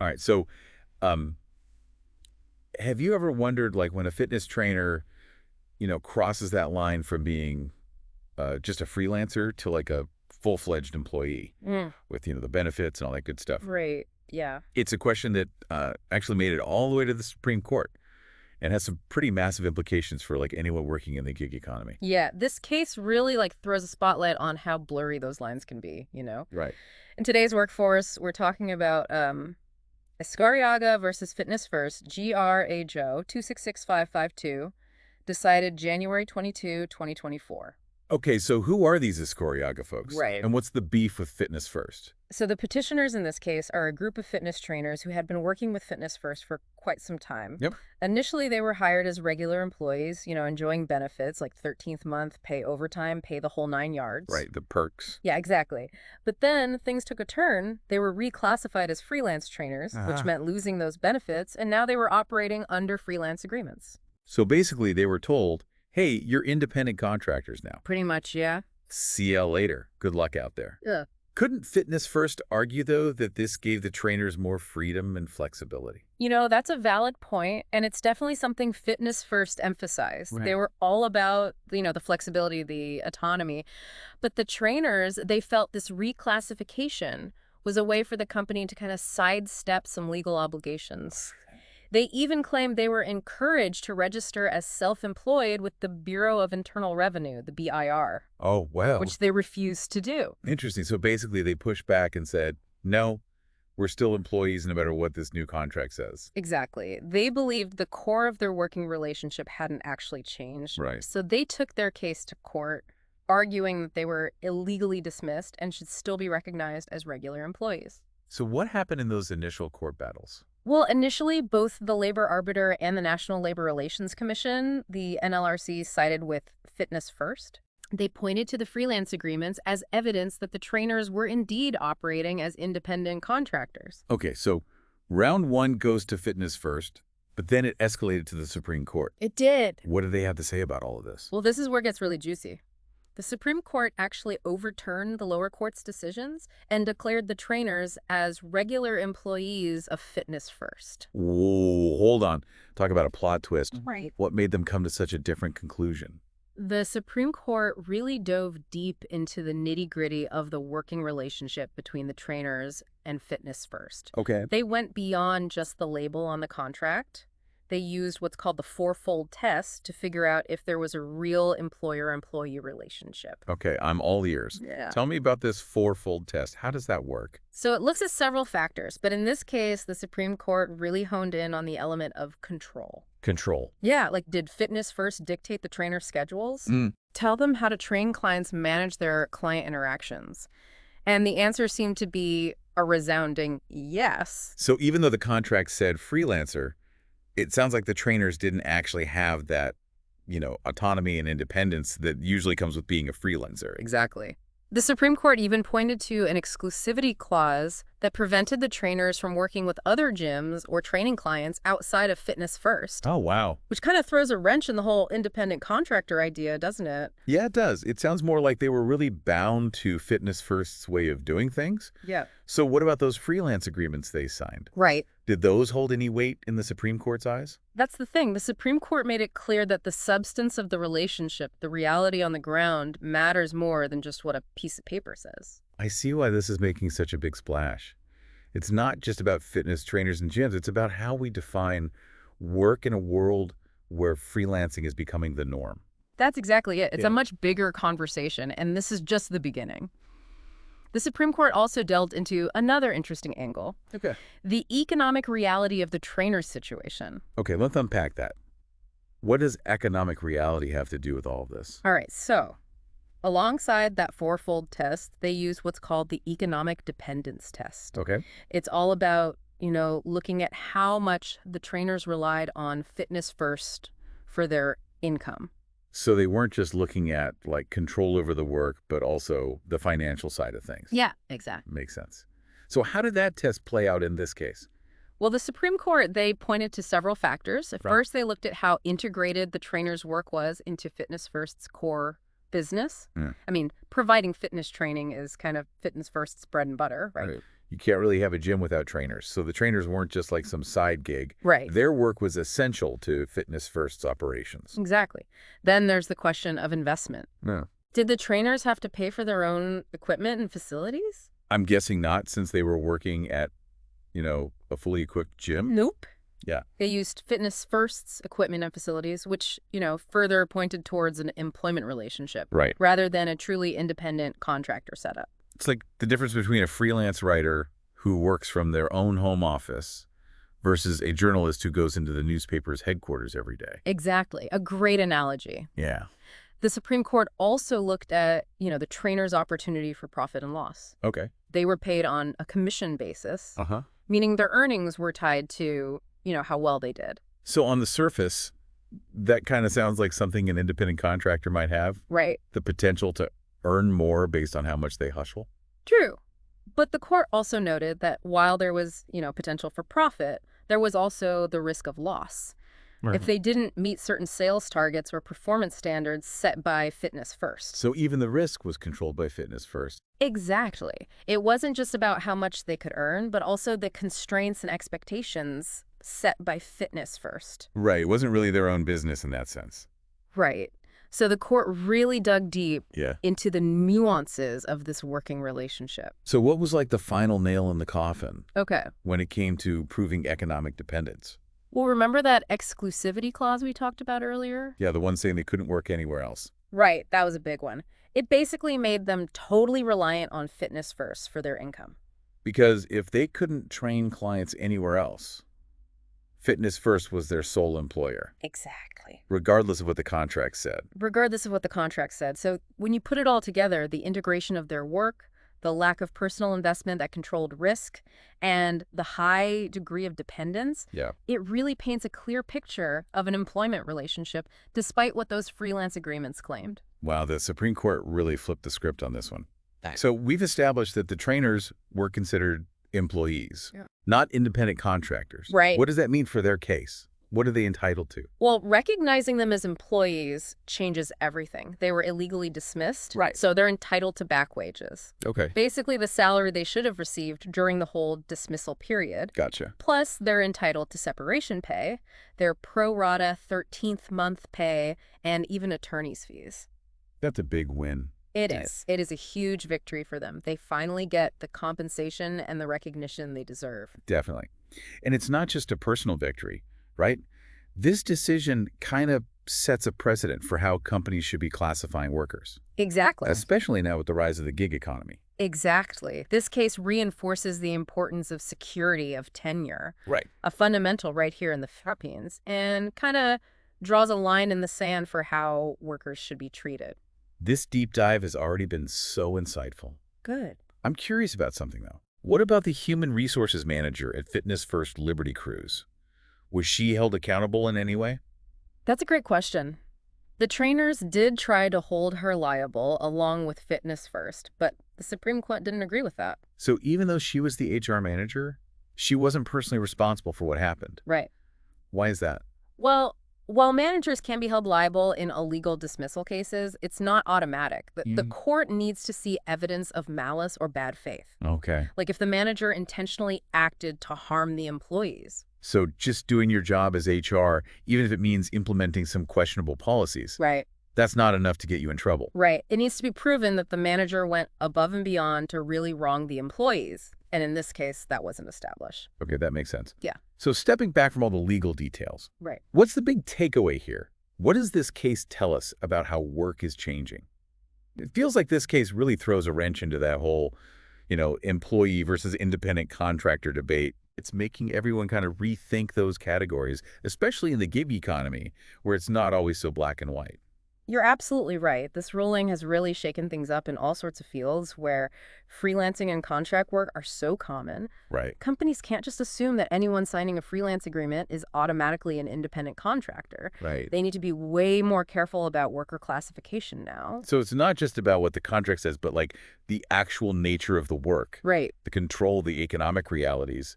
All right. So, um, have you ever wondered, like, when a fitness trainer, crosses that line from being just a freelancer to like a full-fledged employee Mm, with, the benefits and all that good stuff? right. Yeah. It's a question that actually made it all the way to the Supreme Court and has some pretty massive implications for like anyone working in the gig economy. Yeah. This case really throws a spotlight on how blurry those lines can be. Right. In today's workforce, we're talking about Escauriaga versus Fitness First, GRA Joe 2666552, decided January 22, 2024. Okay, so who are these Escauriaga folks? Right. And what's the beef with Fitness First? So the petitioners in this case are a group of fitness trainers who had been working with Fitness First for quite some time. Yep. Initially, they were hired as regular employees, enjoying benefits like 13th month, pay overtime, pay the whole 9 yards. Right, the perks. Yeah, exactly. But then things took a turn. They were reclassified as freelance trainers, which Uh-huh. meant losing those benefits, and now they were operating under freelance agreements. So basically, they were told, hey, you're independent contractors now. Pretty much, yeah. See ya later. Good luck out there. Yeah. Couldn't Fitness First argue, though, that this gave the trainers more freedom and flexibility? That's a valid point, and it's definitely something Fitness First emphasized. They Right. were all about, the flexibility, the autonomy. But the trainers, they felt this reclassification was a way for the company to kind of sidestep some legal obligations. They even claimed they were encouraged to register as self-employed with the Bureau of Internal Revenue, the BIR, Oh, well. which they refused to do. Interesting. So basically, they pushed back and said, no, we're still employees no matter what this new contract says. Exactly. They believed the core of their working relationship hadn't actually changed. Right. So they took their case to court, arguing that they were illegally dismissed and should still be recognized as regular employees. So what happened in those initial court battles? Well, initially, both the Labor Arbiter and the National Labor Relations Commission, the NLRC, sided with Fitness First. They pointed to the freelance agreements as evidence that the trainers were indeed operating as independent contractors. Okay, so round one goes to Fitness First, but then it escalated to the Supreme Court. It did. What do they have to say about all of this? Well, this is where it gets really juicy. The Supreme Court actually overturned the lower court's decisions and declared the trainers as regular employees of Fitness First. Whoa, hold on. Talk about a plot twist. Right. What made them come to such a different conclusion? The Supreme Court really dove deep into the nitty-gritty of the working relationship between the trainers and Fitness First. Okay. They went beyond just the label on the contract. They used what's called the fourfold test to figure out if there was a real employer-employee relationship. Okay, I'm all ears. Yeah. Tell me about this fourfold test. How does that work? So it looks at several factors, but in this case, the Supreme Court really honed in on the element of control. Control. Yeah, did Fitness First dictate the trainer schedules? Mm. Tell them how to train clients manage their client interactions? And the answer seemed to be a resounding yes. So even though the contract said freelancer, it sounds like the trainers didn't actually have that, autonomy and independence that usually comes with being a freelancer. Exactly. The Supreme Court even pointed to an exclusivity clause that prevented the trainers from working with other gyms or training clients outside of Fitness First, Oh, wow. which kind of throws a wrench in the whole independent contractor idea, doesn't it? Yeah, it does. It sounds more like they were really bound to Fitness First's way of doing things. Yeah. So what about those freelance agreements they signed? Right. Did those hold any weight in the Supreme Court's eyes? That's the thing. The Supreme Court made it clear that the substance of the relationship, the reality on the ground, matters more than just what a piece of paper says. I see why this is making such a big splash. It's not just about fitness trainers and gyms. It's about how we define work in a world where freelancing is becoming the norm. That's exactly it. It's Yeah. a much bigger conversation, and this is just the beginning. The Supreme Court also delved into another interesting angle, Okay. the economic reality of the trainer's situation. Okay, let's unpack that. What does economic reality have to do with all of this? All right, so alongside that fourfold test, they use what's called the economic dependence test. Okay. It's all about, looking at how much the trainers relied on Fitness First for their income. So they weren't just looking at like control over the work, but also the financial side of things. Yeah, exactly. Makes sense. So how did that test play out in this case? Well, the Supreme Court, they pointed to several factors. At Right. first, they looked at how integrated the trainer's work was into Fitness First's core business. Mm. I mean, providing fitness training is kind of Fitness First's bread and butter, right? You can't really have a gym without trainers. So the trainers weren't just like some side gig. Right. Their work was essential to Fitness First's operations. Exactly. Then there's the question of investment. Yeah. Did the trainers have to pay for their own equipment and facilities? I'm guessing not, since they were working at, a fully equipped gym. Nope. Yeah. They used Fitness First's equipment and facilities, which, further pointed towards an employment relationship. Right. Rather than a truly independent contractor setup. It's like the difference between a freelance writer who works from their own home office versus a journalist who goes into the newspaper's headquarters every day. Exactly. A great analogy. Yeah. The Supreme Court also looked at, the trainer's opportunity for profit and loss. Okay. They were paid on a commission basis, Uh-huh. meaning their earnings were tied to, how well they did. So on the surface, that kind of sounds like something an independent contractor might have. Right. The potential to earn more based on how much they hustle. True. But the court also noted that while there was, potential for profit, there was also the risk of loss. Right. If they didn't meet certain sales targets or performance standards set by Fitness First. So even the risk was controlled by Fitness First. Exactly. It wasn't just about how much they could earn, but also the constraints and expectations set by Fitness First. Right. It wasn't really their own business in that sense. Right. So the court really dug deep Yeah. into the nuances of this working relationship. So what was like the final nail in the coffin Okay. when it came to proving economic dependence? Well, remember that exclusivity clause we talked about earlier? Yeah, the one saying they couldn't work anywhere else. Right. That was a big one. It basically made them totally reliant on Fitness First for their income. Because if they couldn't train clients anywhere else, Fitness First was their sole employer, Exactly. regardless of what the contract said. Regardless of what the contract said. So when you put it all together, the integration of their work, the lack of personal investment that controlled risk, and the high degree of dependence, Yeah. it really paints a clear picture of an employment relationship, despite what those freelance agreements claimed. Wow, the Supreme Court really flipped the script on this one. Thanks. So we've established that the trainers were considered employees, Yeah. not independent contractors. Right. What does that mean for their case? What are they entitled to? Well, recognizing them as employees changes everything. They were illegally dismissed, Right. so they're entitled to back wages. Okay. Basically, the salary they should have received during the whole dismissal period. Gotcha. Plus, they're entitled to separation pay, their pro rata 13th month pay, and even attorney's fees. That's a big win. It is. It is a huge victory for them. They finally get the compensation and the recognition they deserve. Definitely. And it's not just a personal victory, right? This decision kind of sets a precedent for how companies should be classifying workers, Exactly. especially now with the rise of the gig economy. Exactly. This case reinforces the importance of security of tenure, Right. a fundamental right here in the Philippines, and kind of draws a line in the sand for how workers should be treated. This deep dive has already been so insightful. Good. I'm curious about something, though. What about the human resources manager at Fitness First Liberty Cruise? Was she held accountable in any way? That's a great question. The trainers did try to hold her liable along with Fitness First, but the Supreme Court didn't agree with that. So even though she was the HR manager, she wasn't personally responsible for what happened. Right. Why is that? Well, while managers can be held liable in illegal dismissal cases, it's not automatic. The court needs to see evidence of malice or bad faith. Okay. Like if the manager intentionally acted to harm the employees. So just doing your job as HR, even if it means implementing some questionable policies, Right. that's not enough to get you in trouble. Right. It needs to be proven that the manager went above and beyond to really wrong the employees. And in this case, that wasn't established. Okay, that makes sense. Yeah. So stepping back from all the legal details, Right. what's the big takeaway here? What does this case tell us about how work is changing? It feels like this case really throws a wrench into that whole, employee versus independent contractor debate. It's making everyone kind of rethink those categories, especially in the gig economy, where it's not always so black and white. You're absolutely right. This ruling has really shaken things up in all sorts of fields where freelancing and contract work are so common. Right. Companies can't just assume that anyone signing a freelance agreement is automatically an independent contractor. Right. They need to be way more careful about worker classification now. So it's not just about what the contract says, but like the actual nature of the work, Right. the control, the economic realities.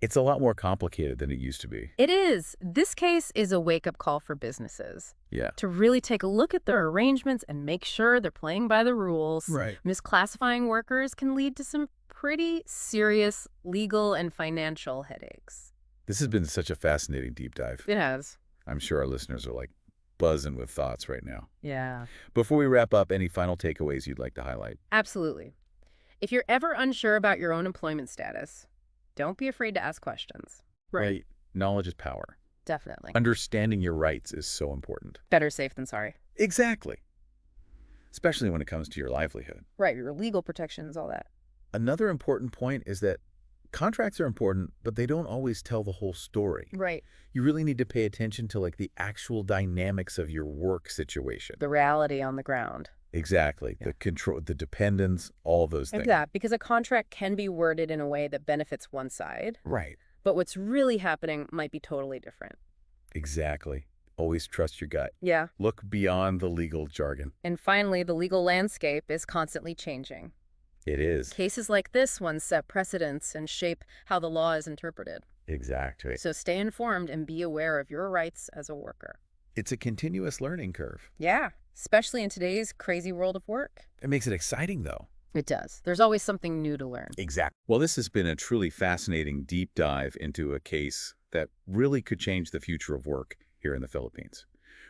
It's a lot more complicated than it used to be. It is. This case is a wake-up call for businesses Yeah. to really take a look at their arrangements and make sure they're playing by the rules. Right. Misclassifying workers can lead to some pretty serious legal and financial headaches. This has been such a fascinating deep dive. It has. I'm sure our listeners are like buzzing with thoughts right now. Yeah. Before we wrap up, any final takeaways you'd like to highlight? Absolutely. If you're ever unsure about your own employment status, don't be afraid to ask questions. Right. Knowledge is power. Definitely. Understanding your rights is so important. Better safe than sorry. Exactly. Especially when it comes to your livelihood. Right, your legal protections, all that. Another important point is that contracts are important, but they don't always tell the whole story. Right. You really need to pay attention to like the actual dynamics of your work situation. The reality on the ground. Exactly. Yeah. The control, the dependence, all those things. Yeah, because a contract can be worded in a way that benefits one side, Right. but what's really happening might be totally different. Exactly. Always trust your gut. Yeah. Look beyond the legal jargon. And finally, the legal landscape is constantly changing. It is. Cases like this one set precedents and shape how the law is interpreted. Exactly. So stay informed and be aware of your rights as a worker. It's a continuous learning curve. Yeah, especially in today's crazy world of work. It makes it exciting, though. It does. There's always something new to learn. Exactly. Well, this has been a truly fascinating deep dive into a case that really could change the future of work here in the Philippines.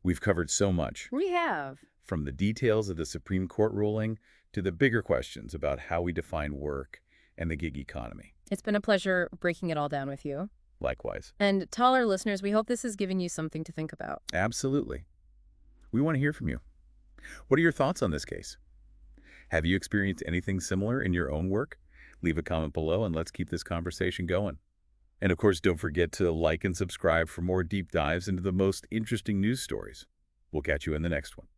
We've covered so much, We have. from the details of the Supreme Court ruling to the bigger questions about how we define work and the gig economy. It's been a pleasure breaking it all down with you. Likewise. And to all our listeners, we hope this has given you something to think about. Absolutely. We want to hear from you. What are your thoughts on this case? Have you experienced anything similar in your own work? Leave a comment below and let's keep this conversation going. And of course, don't forget to like and subscribe for more deep dives into the most interesting news stories. We'll catch you in the next one.